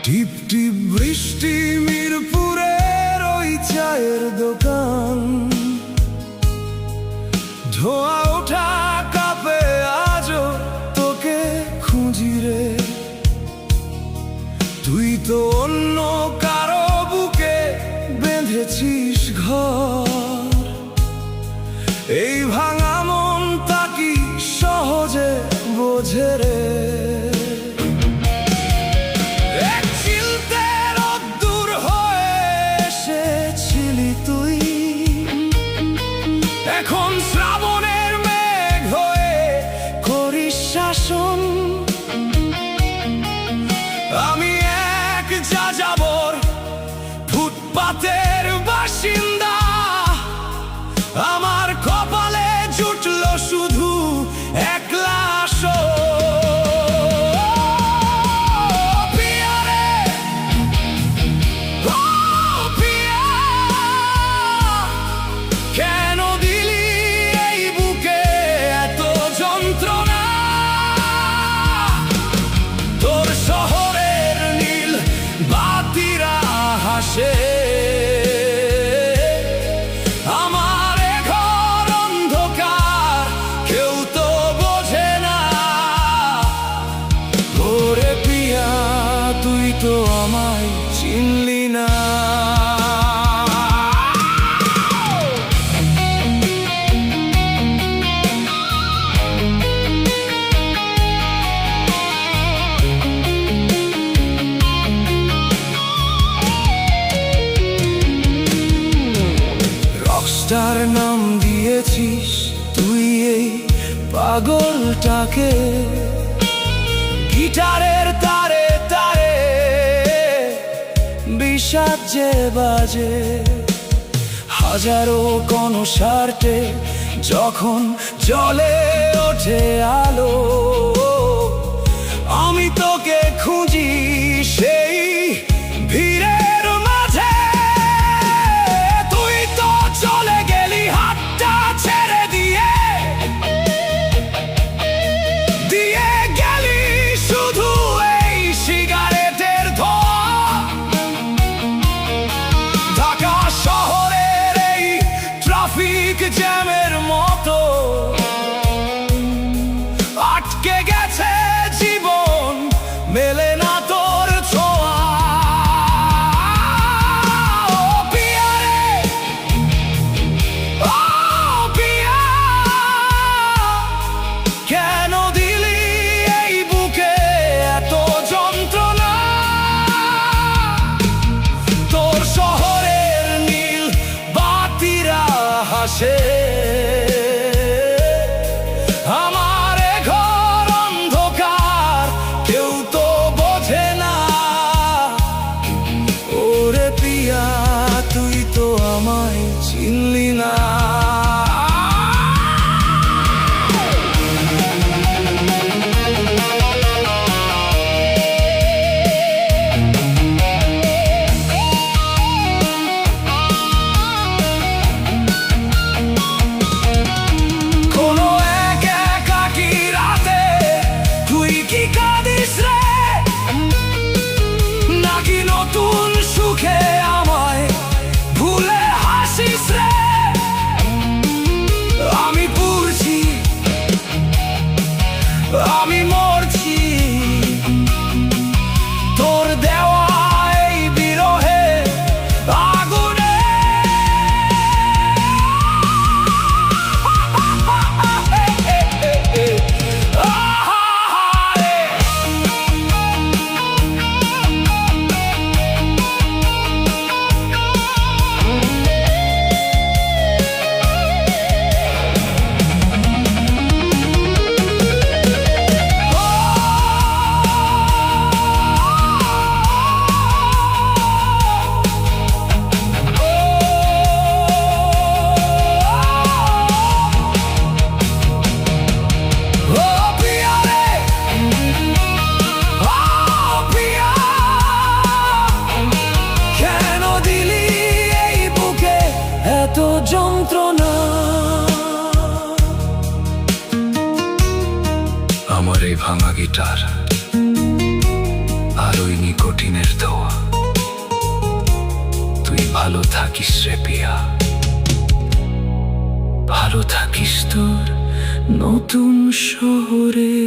টিপ টিপ বৃষ্টি মিরপুরের ওই চায়ের দোকান, ধোয়া ওঠা কাপে আজও তোকে খুঁজি রে। তুই তো অন্য কারো বুকে বেঁধেছিস ঘর, এই ভাঙা মন তা কি সহজে বোঝে রে। এখন শ্রাবণের মেঘ হয়ে করিস শাসন, আমি এক যাযাবর ফুটপাতের বাসিন্দা, আমার কপালে জুটল শুধু একলা আসন। আমার ঘর অন্ধকার, কেউ তো বোঝে না। ওরে পিয়া তুই তো আমায় চিনলি না। রকস্টার নাম দিয়েছিস তুই এই পাগলটাকে, গিটারের তারে তারে বিষাদ যে বাজে, হাজারো কনসার্টে যখন জ্বলে ওঠে আলো, আমি তোকে খুঁজি সেই ভিড়ের মাঝে। তুই তো চলে গেলি হাতটা ছেড়ে দিয়ে, দিয়ে গেলি শুধু এই সিগারেটের ধোঁয়া। ঢাকা শহরের এই ট্রাফিক জ্যামের মতো আটকে গেছে জীবন, মেলে না তোর ছোঁয়া। কেন দিলি এই বুকে এত যন্ত্রণা? তোর শহরের নীল বাতিরা হাসে, আমার ঘর অন্ধকার, কেউ তো বোঝে না। ওরে পিয়া তুই তো আমায় চিনলি না। নাকি নতুন সুখে আমায় ভুলে হাসিস রে? আমি পুড়ছি, আমি মরছি তোর দেওয়া এই বিরহে আগুনে। যন্ত্রণা আমার এই ভাঙা গিটার আর ওই নিকোটিনের ধোয়া। তুই ভালো থাকিস রে পিয়া, ভালো থাকিস তোর নতুন শহরে।